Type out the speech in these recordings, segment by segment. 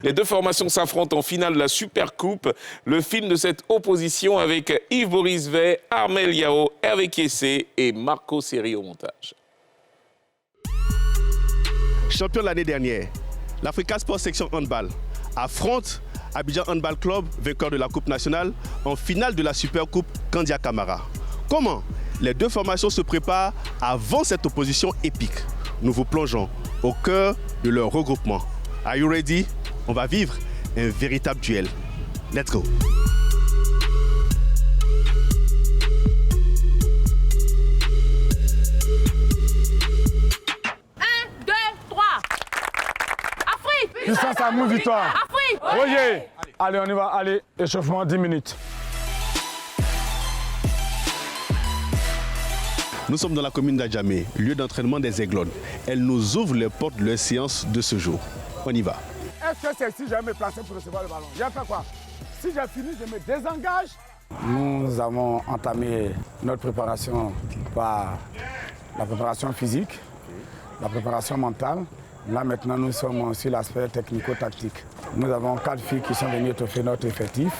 Les deux formations s'affrontent en finale de la Supercoupe. Le film de cette opposition avec Yves-Boris Vey, Armel Yao, Hervé Kiessé et Marco Seri au montage. Champion de l'année dernière, l'Africa Sport Section Handball affronte Abidjan Handball Club, vainqueur de la Coupe nationale, en finale de la Supercoupe Kandia Camara. Comment les deux formations se préparent avant cette opposition épique? Nous vous plongeons au cœur de leur regroupement. Are you ready? On va vivre un véritable duel. Let's go! Puissance à mou, victoire. Afrique. Roger. Allez, on y va. Allez, échauffement 10 minutes. Nous sommes dans la commune d'Adjamé, lieu d'entraînement des Aiglones. Elle nous ouvre les portes de leur séance de ce jour. On y va. Est-ce que c'est si je vais me placer pour recevoir le ballon? J'ai fait quoi? Si j'ai fini, je me désengage. Nous avons entamé notre préparation par la préparation physique, la préparation mentale. Là maintenant, nous sommes sur l'aspect technico-tactique. Nous avons 4 filles qui sont venues étoffer notre effectif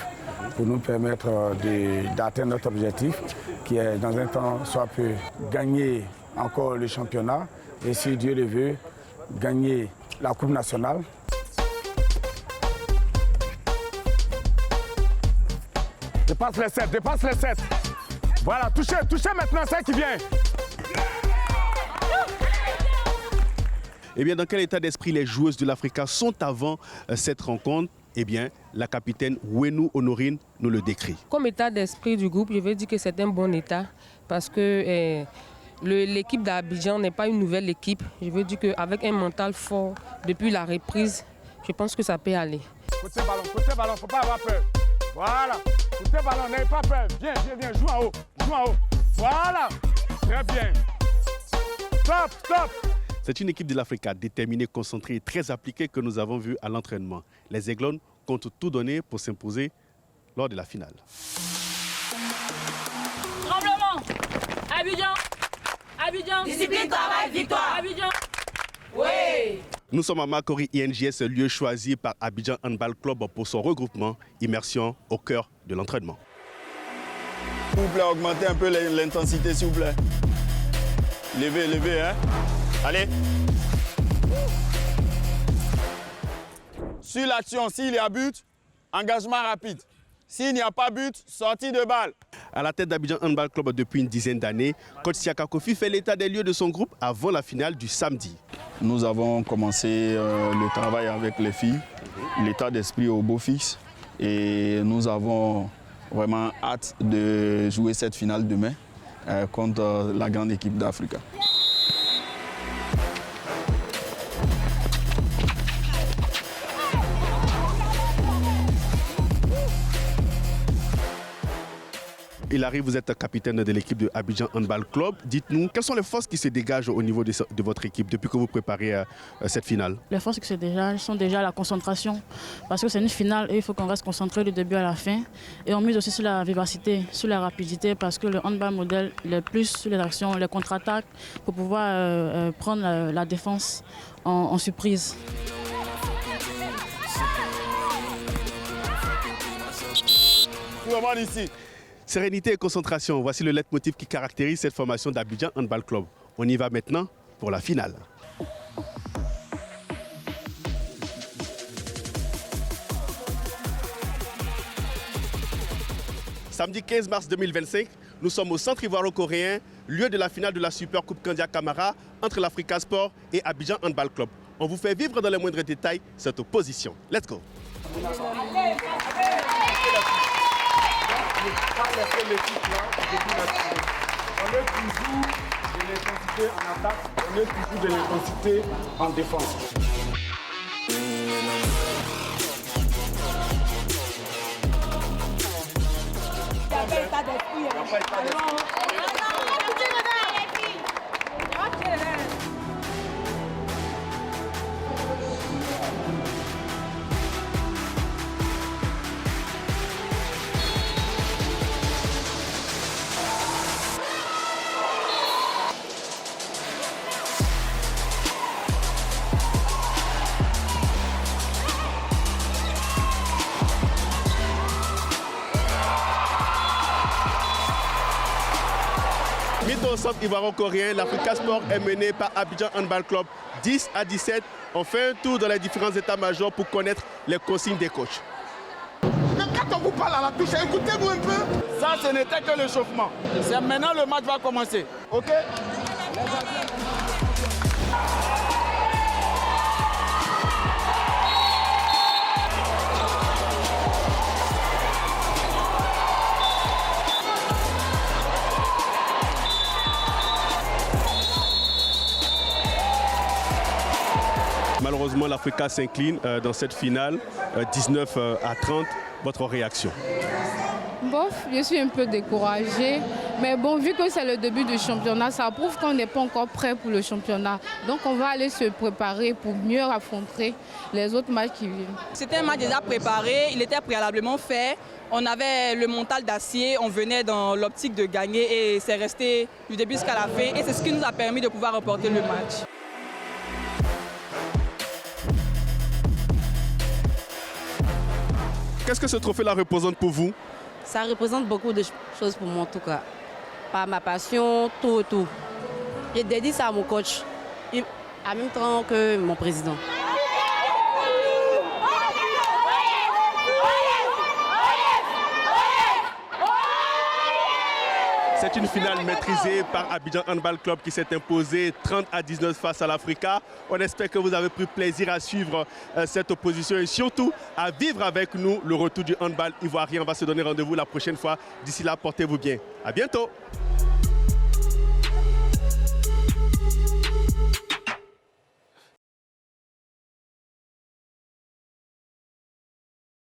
pour nous permettre d'atteindre notre objectif, qui est dans un temps soit peu gagner encore le championnat et si Dieu le veut, gagner la Coupe nationale. Dépasse les 7, dépasse les 7. Voilà, touchez maintenant, c'est qui vient. Eh bien, dans quel état d'esprit les joueuses de l'Africa sont avant cette rencontre? Eh bien, la capitaine Wenou Honorine nous le décrit. Comme état d'esprit du groupe, je veux dire que c'est un bon état parce que l'équipe d'Abidjan n'est pas une nouvelle équipe. Je veux dire qu'avec un mental fort depuis la reprise, je pense que ça peut aller. Côté ballon, il ne faut pas avoir peur. Voilà, côté ballon, n'ayez pas peur. Viens, joue en haut, Voilà, très bien. Stop. C'est une équipe de l'Africa déterminée, concentrée et très appliquée que nous avons vu à l'entraînement. Les Aiglones comptent tout donner pour s'imposer lors de la finale. Tremblement. Abidjan. Discipline, travail, victoire. Abidjan. Oui. Nous sommes à Makori INGS, lieu choisi par Abidjan Handball Club pour son regroupement. Immersion au cœur de l'entraînement. S'il vous plaît, augmentez un peu l'intensité, s'il vous plaît. Levez, hein. Allez. Sur l'action, s'il y a but, engagement rapide. S'il n'y a pas but, sortie de balle. À la tête d'Abidjan Handball Club depuis une dizaine d'années, coach Siaka Kofi fait l'état des lieux de son groupe avant la finale du samedi. Nous avons commencé le travail avec les filles, l'état d'esprit au beau fixe. Et nous avons vraiment hâte de jouer cette finale demain contre la grande équipe d'Africa. Il arrive, vous êtes capitaine de l'équipe de Abidjan Handball Club. Dites-nous, quelles sont les forces qui se dégagent au niveau de votre équipe depuis que vous préparez cette finale? Les forces qui se dégagent sont déjà la concentration. Parce que c'est une finale et il faut qu'on reste concentré du début à la fin. Et on mise aussi sur la vivacité, sur la rapidité, parce que le handball modèle, il est plus sur les actions, les contre-attaques, pour pouvoir prendre la défense en surprise. Tout le monde ici. Sérénité et concentration, voici le leitmotiv qui caractérise cette formation d'Abidjan Handball Club. On y va maintenant pour la finale. Samedi 15 mars 2025, nous sommes au centre ivoiro-coréen, lieu de la finale de la Supercoupe Kandia Camara entre l'Africa Sport et Abidjan Handball Club. On vous fait vivre dans les moindres détails cette opposition. Let's go! Pas laisser l'équipe là depuis la finale. On est toujours de l'intensité en attaque, on est toujours de l'intensité en défense. Il n'y a pas état d'esprit. l'ensemble ivoiro-coréen, l'Africa Sport est mené par Abidjan Handball Club 10-17. On fait un tour dans les différents états-majors pour connaître les consignes des coachs. Mais quand on vous parle à la touche, écoutez-vous un peu. Ça, ce n'était que l'échauffement. C'est maintenant le match va commencer. OK? Malheureusement, l'Africa s'incline dans cette finale, 19 à 30. Votre réaction? Bof, je suis un peu découragée. Mais bon, vu que c'est le début du championnat, ça prouve qu'on n'est pas encore prêt pour le championnat. Donc on va aller se préparer pour mieux affronter les autres matchs qui viennent. C'était un match déjà préparé, il était préalablement fait. On avait le mental d'acier, on venait dans l'optique de gagner et c'est resté du début jusqu'à la fin. Et c'est ce qui nous a permis de pouvoir remporter le match. Qu'est-ce que ce trophée-là représente pour vous? Ça représente beaucoup de choses pour moi en tout cas. Par ma passion, tout. J'ai dédié ça à mon coach, en même temps que mon président. C'est une finale maîtrisée par Abidjan Handball Club qui s'est imposé 30 à 19 face à l'Africa. On espère que vous avez pris plaisir à suivre cette opposition et surtout à vivre avec nous le retour du handball ivoirien. On va se donner rendez-vous la prochaine fois. D'ici là, portez-vous bien. À bientôt.